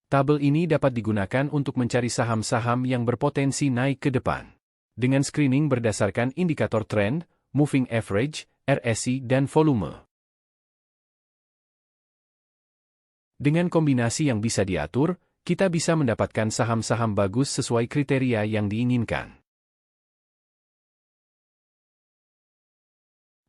Tabel ini dapat digunakan untuk mencari saham-saham yang berpotensi naik ke depan. Dengan screening berdasarkan indikator trend, moving average, RSI, dan volume. Dengan kombinasi yang bisa diatur, kita bisa mendapatkan saham-saham bagus sesuai kriteria yang diinginkan.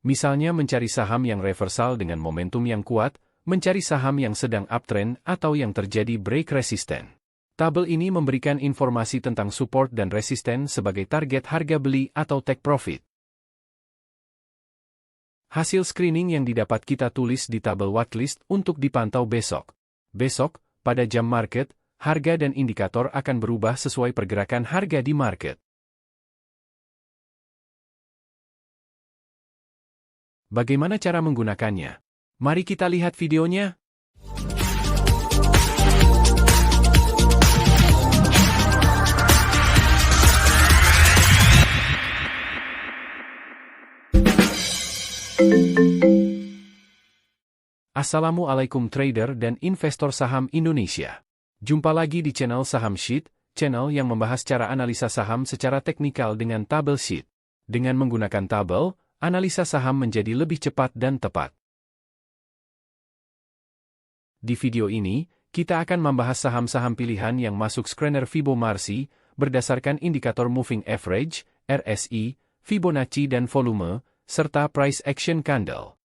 Misalnya mencari saham yang reversal dengan momentum yang kuat, mencari saham yang sedang uptrend atau yang terjadi break resisten. Tabel ini memberikan informasi tentang support dan resisten sebagai target harga beli atau take profit. Hasil screening yang didapat kita tulis di tabel watchlist untuk dipantau besok. Besok, pada jam market, harga dan indikator akan berubah sesuai pergerakan harga di market. Bagaimana cara menggunakannya? Mari kita lihat videonya. Assalamualaikum trader dan investor saham Indonesia. Jumpa lagi di channel Saham Sheet, channel yang membahas cara analisa saham secara teknikal dengan tabel sheet. Dengan menggunakan tabel, analisa saham menjadi lebih cepat dan tepat. Di video ini, kita akan membahas saham-saham pilihan yang masuk scanner Fibonacci berdasarkan indikator moving average, RSI, Fibonacci dan volume, serta price action candle.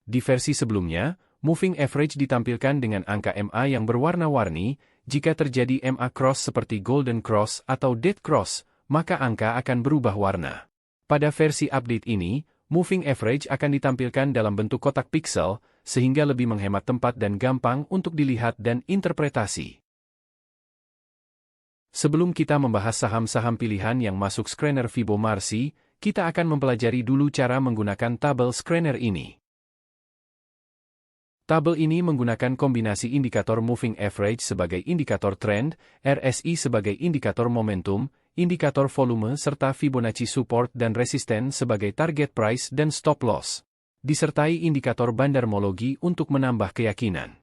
Di versi sebelumnya, moving average ditampilkan dengan angka MA yang berwarna-warni. Jika terjadi MA cross seperti golden cross atau dead cross, maka angka akan berubah warna. Pada versi update ini, moving average akan ditampilkan dalam bentuk kotak pixel, sehingga lebih menghemat tempat dan gampang untuk dilihat dan interpretasi. Sebelum kita membahas saham-saham pilihan yang masuk scanner Fibonacci, kita akan mempelajari dulu cara menggunakan tabel scanner ini. Tabel ini menggunakan kombinasi indikator moving average sebagai indikator trend, RSI sebagai indikator momentum, indikator volume serta Fibonacci support dan resisten sebagai target price dan stop loss. Disertai indikator bandarmologi untuk menambah keyakinan.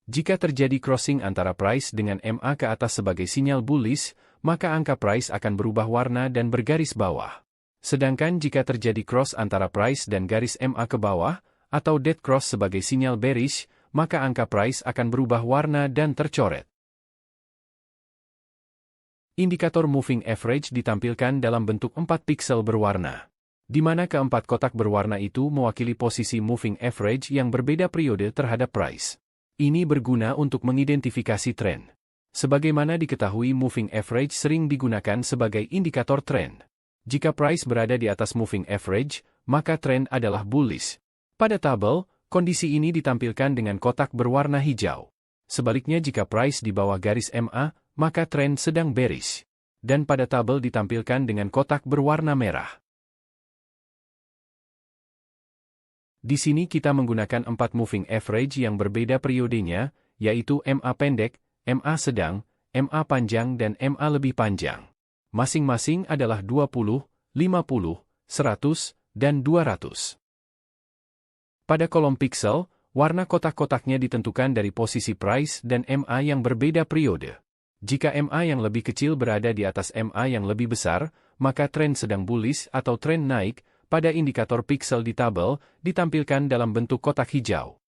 Jika terjadi crossing antara price dengan MA ke atas sebagai sinyal bullish, maka angka price akan berubah warna dan bergaris bawah. Sedangkan jika terjadi cross antara price dan garis MA ke bawah, atau dead cross sebagai sinyal bearish, maka angka price akan berubah warna dan tercoret. Indikator moving average ditampilkan dalam bentuk 4 piksel berwarna, di mana keempat kotak berwarna itu mewakili posisi moving average yang berbeda periode terhadap price. Ini berguna untuk mengidentifikasi tren. Sebagaimana diketahui, moving average sering digunakan sebagai indikator tren. Jika price berada di atas moving average, maka tren adalah bullish. Pada tabel, kondisi ini ditampilkan dengan kotak berwarna hijau. Sebaliknya jika price di bawah garis MA, maka tren sedang bearish. Dan pada tabel ditampilkan dengan kotak berwarna merah. Di sini kita menggunakan 4 moving average yang berbeda periodenya, yaitu MA pendek, MA sedang, MA panjang dan MA lebih panjang. Masing-masing adalah 20, 50, 100, dan 200. Pada kolom pixel, warna kotak-kotaknya ditentukan dari posisi price dan MA yang berbeda periode. Jika MA yang lebih kecil berada di atas MA yang lebih besar, maka tren sedang bullish atau tren naik. Pada indikator pixel di tabel, ditampilkan dalam bentuk kotak hijau.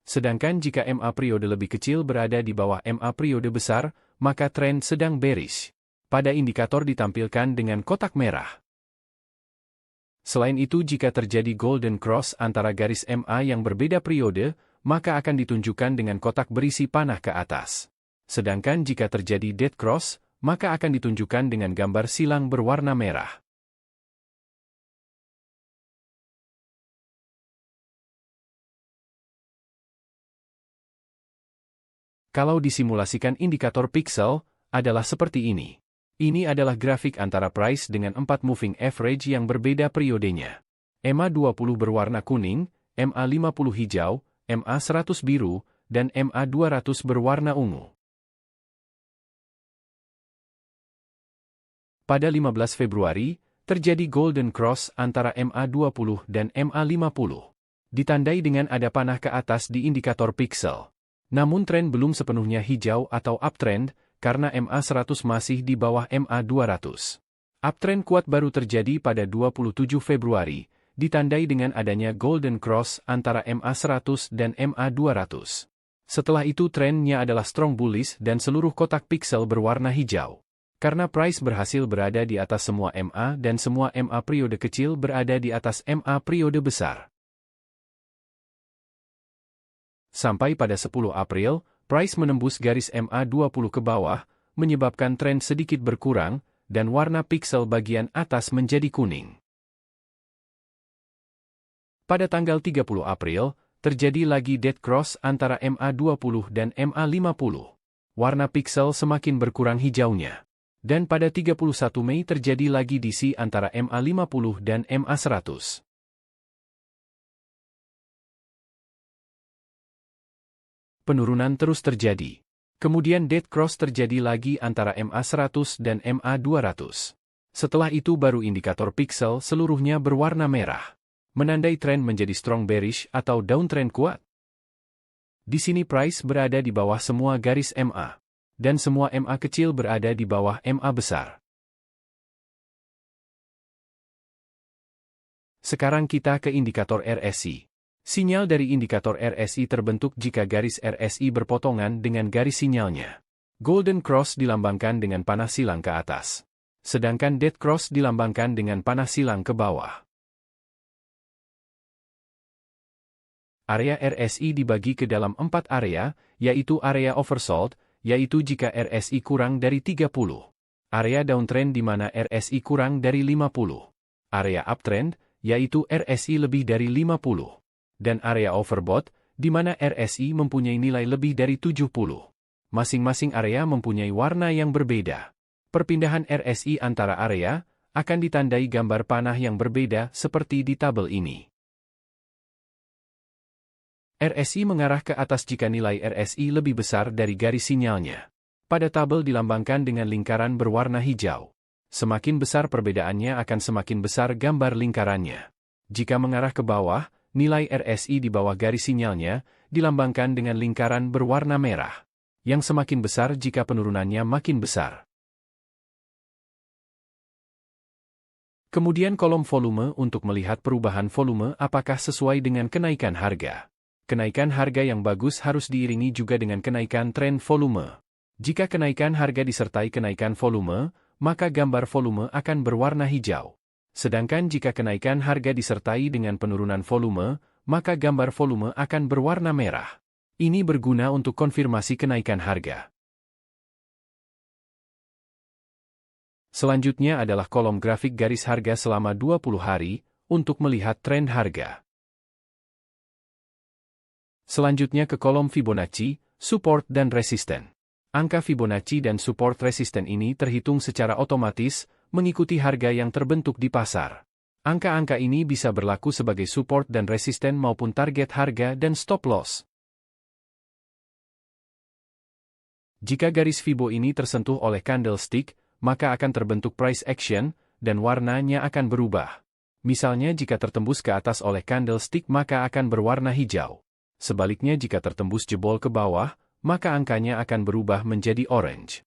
Sedangkan jika MA periode lebih kecil berada di bawah MA periode besar, maka tren sedang bearish. Pada indikator ditampilkan dengan kotak merah. Selain itu, jika terjadi golden cross antara garis MA yang berbeda periode, maka akan ditunjukkan dengan kotak berisi panah ke atas. Sedangkan jika terjadi dead cross, maka akan ditunjukkan dengan gambar silang berwarna merah. Kalau disimulasikan indikator pixel, adalah seperti ini. Ini adalah grafik antara price dengan 4 moving average yang berbeda periodenya. MA 20 berwarna kuning, MA 50 hijau, MA 100 biru, dan MA 200 berwarna ungu. Pada 15 Februari, terjadi golden cross antara MA 20 dan MA 50. ditandai dengan ada panah ke atas di indikator pixel. Namun tren belum sepenuhnya hijau atau uptrend, karena MA100 masih di bawah MA200. Uptrend kuat baru terjadi pada 27 Februari, ditandai dengan adanya golden cross antara MA100 dan MA200. Setelah itu trennya adalah strong bullish dan seluruh kotak pixel berwarna hijau. Karena price berhasil berada di atas semua MA dan semua MA periode kecil berada di atas MA periode besar. Sampai pada 10 April, price menembus garis MA20 ke bawah, menyebabkan tren sedikit berkurang, dan warna pixel bagian atas menjadi kuning. Pada tanggal 30 April, terjadi lagi dead cross antara MA20 dan MA50. Warna pixel semakin berkurang hijaunya. Dan pada 31 Mei terjadi lagi DC antara MA50 dan MA100. Penurunan terus terjadi. Kemudian dead cross terjadi lagi antara MA100 dan MA200. Setelah itu baru indikator pixel seluruhnya berwarna merah. Menandai tren menjadi strong bearish atau downtrend kuat. Di sini price berada di bawah semua garis MA. Dan semua MA kecil berada di bawah MA besar. Sekarang kita ke indikator RSI. Sinyal dari indikator RSI terbentuk jika garis RSI berpotongan dengan garis sinyalnya. Golden cross dilambangkan dengan panah silang ke atas. Sedangkan dead cross dilambangkan dengan panah silang ke bawah. Area RSI dibagi ke dalam 4 area, yaitu area oversold, yaitu jika RSI kurang dari 30. Area downtrend di mana RSI kurang dari 50. Area uptrend, yaitu RSI lebih dari 50. Dan area overbought, di mana RSI mempunyai nilai lebih dari 70. Masing-masing area mempunyai warna yang berbeda. Perpindahan RSI antara area akan ditandai gambar panah yang berbeda seperti di tabel ini. RSI mengarah ke atas jika nilai RSI lebih besar dari garis sinyalnya. Pada tabel dilambangkan dengan lingkaran berwarna hijau. Semakin besar perbedaannya akan semakin besar gambar lingkarannya. Jika mengarah ke bawah, nilai RSI di bawah garis sinyalnya dilambangkan dengan lingkaran berwarna merah, yang semakin besar jika penurunannya makin besar. Kemudian kolom volume untuk melihat perubahan volume apakah sesuai dengan kenaikan harga. Kenaikan harga yang bagus harus diiringi juga dengan kenaikan tren volume. Jika kenaikan harga disertai kenaikan volume, maka gambar volume akan berwarna hijau. Sedangkan jika kenaikan harga disertai dengan penurunan volume, maka gambar volume akan berwarna merah. Ini berguna untuk konfirmasi kenaikan harga. Selanjutnya adalah kolom grafik garis harga selama 20 hari, untuk melihat tren harga. Selanjutnya ke kolom Fibonacci, support dan resisten. Angka Fibonacci dan support resisten ini terhitung secara otomatis, mengikuti harga yang terbentuk di pasar. Angka-angka ini bisa berlaku sebagai support dan resisten maupun target harga dan stop loss. Jika garis Fibo ini tersentuh oleh candlestick, maka akan terbentuk price action, dan warnanya akan berubah. Misalnya jika tertembus ke atas oleh candlestick maka akan berwarna hijau. Sebaliknya jika tertembus jebol ke bawah, maka angkanya akan berubah menjadi orange.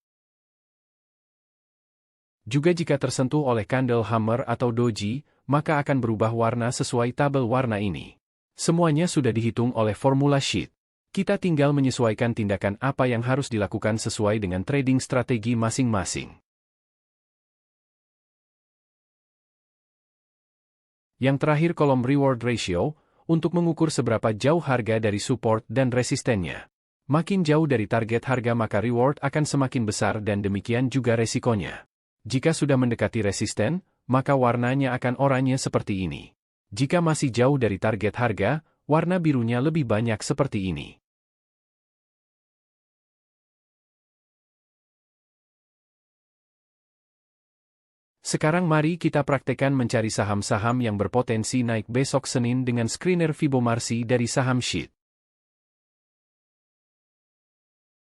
Juga jika tersentuh oleh candle hammer atau doji, maka akan berubah warna sesuai tabel warna ini. Semuanya sudah dihitung oleh formula sheet. Kita tinggal menyesuaikan tindakan apa yang harus dilakukan sesuai dengan trading strategi masing-masing. Yang terakhir kolom reward ratio, untuk mengukur seberapa jauh harga dari support dan resistennya. Makin jauh dari target harga maka reward akan semakin besar dan demikian juga resikonya. Jika sudah mendekati resisten, maka warnanya akan oranye seperti ini. Jika masih jauh dari target harga, warna birunya lebih banyak seperti ini. Sekarang mari kita praktekkan mencari saham-saham yang berpotensi naik besok Senin dengan screener Fibonacci dari saham sheet.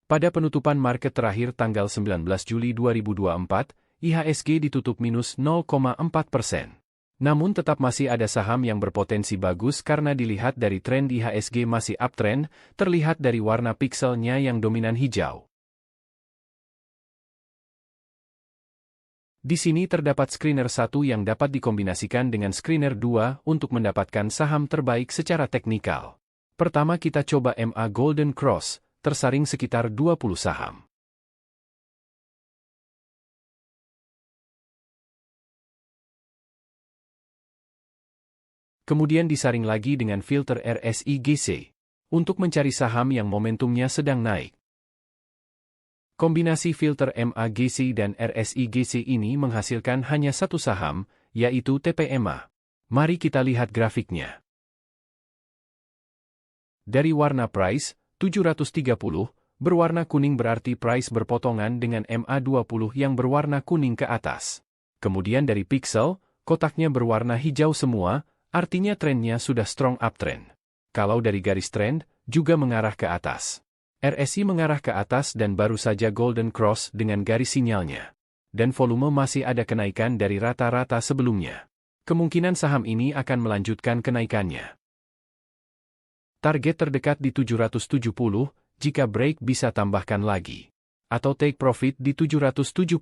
Pada penutupan market terakhir tanggal 19 Juli 2024, IHSG ditutup minus 0,4%. Namun tetap masih ada saham yang berpotensi bagus karena dilihat dari tren IHSG masih uptrend, terlihat dari warna pikselnya yang dominan hijau. Di sini terdapat screener 1 yang dapat dikombinasikan dengan screener 2 untuk mendapatkan saham terbaik secara teknikal. Pertama kita coba MA Golden Cross, tersaring sekitar 20 saham. Kemudian disaring lagi dengan filter RSI-GC, untuk mencari saham yang momentumnya sedang naik. Kombinasi filter MA-GC dan RSI-GC ini menghasilkan hanya satu saham, yaitu TPMA. Mari kita lihat grafiknya. Dari warna price, 730, berwarna kuning berarti price berpotongan dengan MA20 yang berwarna kuning ke atas. Kemudian dari pixel, kotaknya berwarna hijau semua, artinya trennya sudah strong uptrend. Kalau dari garis trend, juga mengarah ke atas. RSI mengarah ke atas dan baru saja Golden Cross dengan garis sinyalnya. Dan volume masih ada kenaikan dari rata-rata sebelumnya. Kemungkinan saham ini akan melanjutkan kenaikannya. Target terdekat di 770, jika break bisa tambahkan lagi. Atau take profit di 770.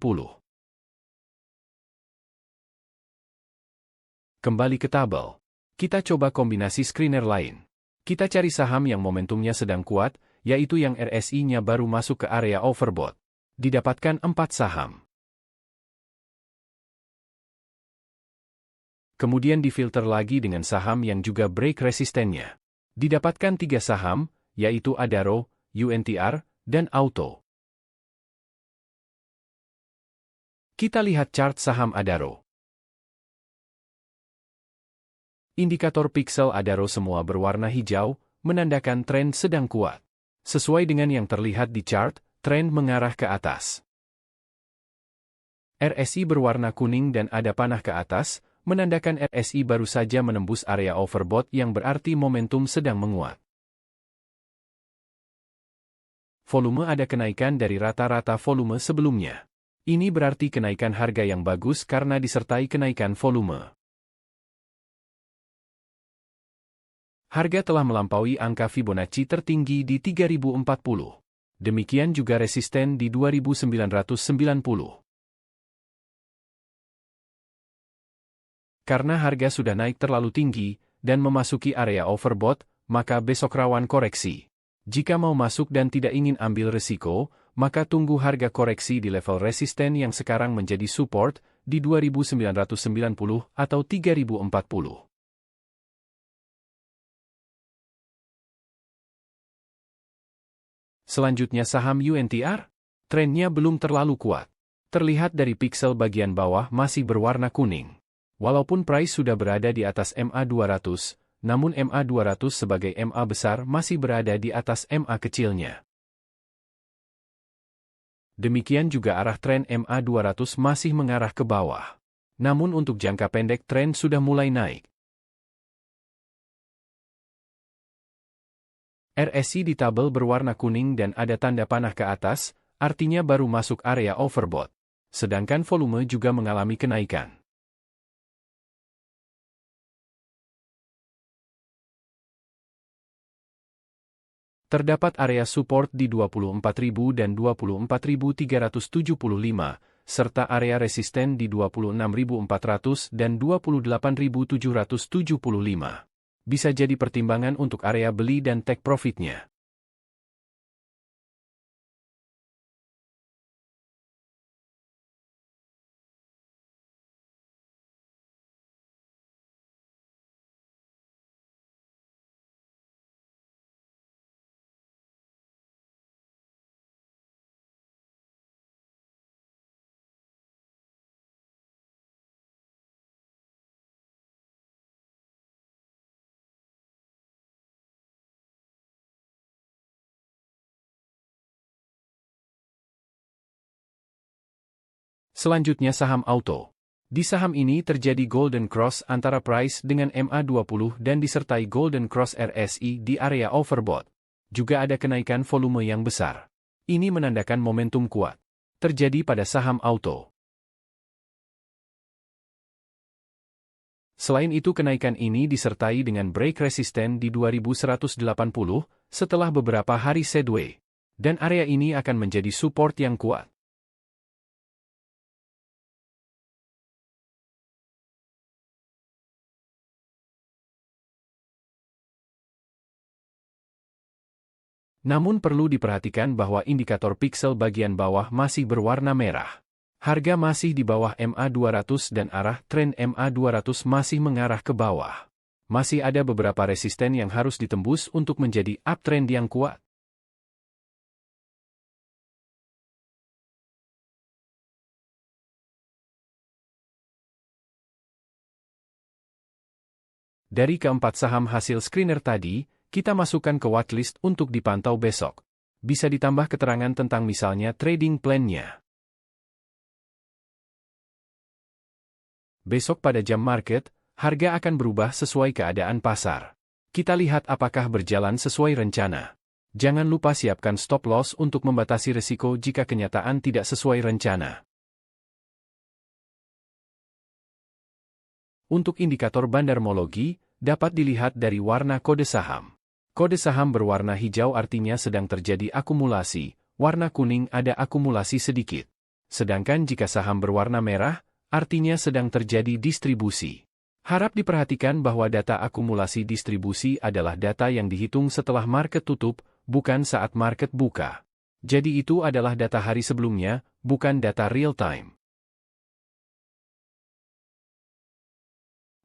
Kembali ke tabel. Kita coba kombinasi screener lain. Kita cari saham yang momentumnya sedang kuat, yaitu yang RSI-nya baru masuk ke area overbought. Didapatkan 4 saham. Kemudian difilter lagi dengan saham yang juga break resistennya. Didapatkan 3 saham, yaitu Adaro, UNTR, dan Auto. Kita lihat chart saham Adaro. Indikator pixel Adaro semua berwarna hijau, menandakan tren sedang kuat. Sesuai dengan yang terlihat di chart, tren mengarah ke atas. RSI berwarna kuning dan ada panah ke atas, menandakan RSI baru saja menembus area overbought yang berarti momentum sedang menguat. Volume ada kenaikan dari rata-rata volume sebelumnya. Ini berarti kenaikan harga yang bagus karena disertai kenaikan volume. Harga telah melampaui angka Fibonacci tertinggi di 3040. Demikian juga resisten di 2990. Karena harga sudah naik terlalu tinggi dan memasuki area overbought, maka besok rawan koreksi. Jika mau masuk dan tidak ingin ambil risiko, maka tunggu harga koreksi di level resisten yang sekarang menjadi support di 2990 atau 3040. Selanjutnya saham UNTR, trennya belum terlalu kuat. Terlihat dari pixel bagian bawah masih berwarna kuning. Walaupun price sudah berada di atas MA200, namun MA200 sebagai MA besar masih berada di atas MA kecilnya. Demikian juga arah tren MA200 masih mengarah ke bawah. Namun untuk jangka pendek tren sudah mulai naik. RSI di tabel berwarna kuning dan ada tanda panah ke atas, artinya baru masuk area overbought. Sedangkan volume juga mengalami kenaikan. Terdapat area support di 24.000 dan 24.375, serta area resisten di 26.400 dan 28.775. Bisa jadi pertimbangan untuk area beli dan take profitnya. Selanjutnya saham auto. Di saham ini terjadi golden cross antara price dengan MA20 dan disertai golden cross RSI di area overbought. Juga ada kenaikan volume yang besar. Ini menandakan momentum kuat. Terjadi pada saham auto. Selain itu kenaikan ini disertai dengan break resisten di 2180 setelah beberapa hari sideways. Dan area ini akan menjadi support yang kuat. Namun perlu diperhatikan bahwa indikator pixel bagian bawah masih berwarna merah. Harga masih di bawah MA200 dan arah tren MA200 masih mengarah ke bawah. Masih ada beberapa resisten yang harus ditembus untuk menjadi uptrend yang kuat. Dari keempat saham hasil screener tadi, kita masukkan ke watchlist untuk dipantau besok. Bisa ditambah keterangan tentang misalnya trading plan-nya. Besok pada jam market, harga akan berubah sesuai keadaan pasar. Kita lihat apakah berjalan sesuai rencana. Jangan lupa siapkan stop loss untuk membatasi risiko jika kenyataan tidak sesuai rencana. Untuk indikator bandarmologi, dapat dilihat dari warna kode saham. Kode saham berwarna hijau artinya sedang terjadi akumulasi, warna kuning ada akumulasi sedikit. Sedangkan jika saham berwarna merah, artinya sedang terjadi distribusi. Harap diperhatikan bahwa data akumulasi distribusi adalah data yang dihitung setelah market tutup, bukan saat market buka. Jadi itu adalah data hari sebelumnya, bukan data real time.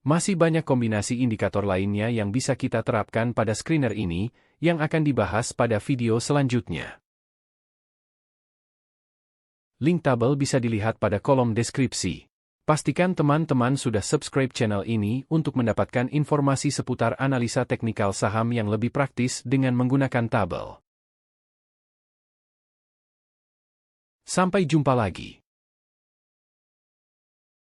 Masih banyak kombinasi indikator lainnya yang bisa kita terapkan pada screener ini, yang akan dibahas pada video selanjutnya. Link tabel bisa dilihat pada kolom deskripsi. Pastikan teman-teman sudah subscribe channel ini untuk mendapatkan informasi seputar analisa teknikal saham yang lebih praktis dengan menggunakan tabel. Sampai jumpa lagi.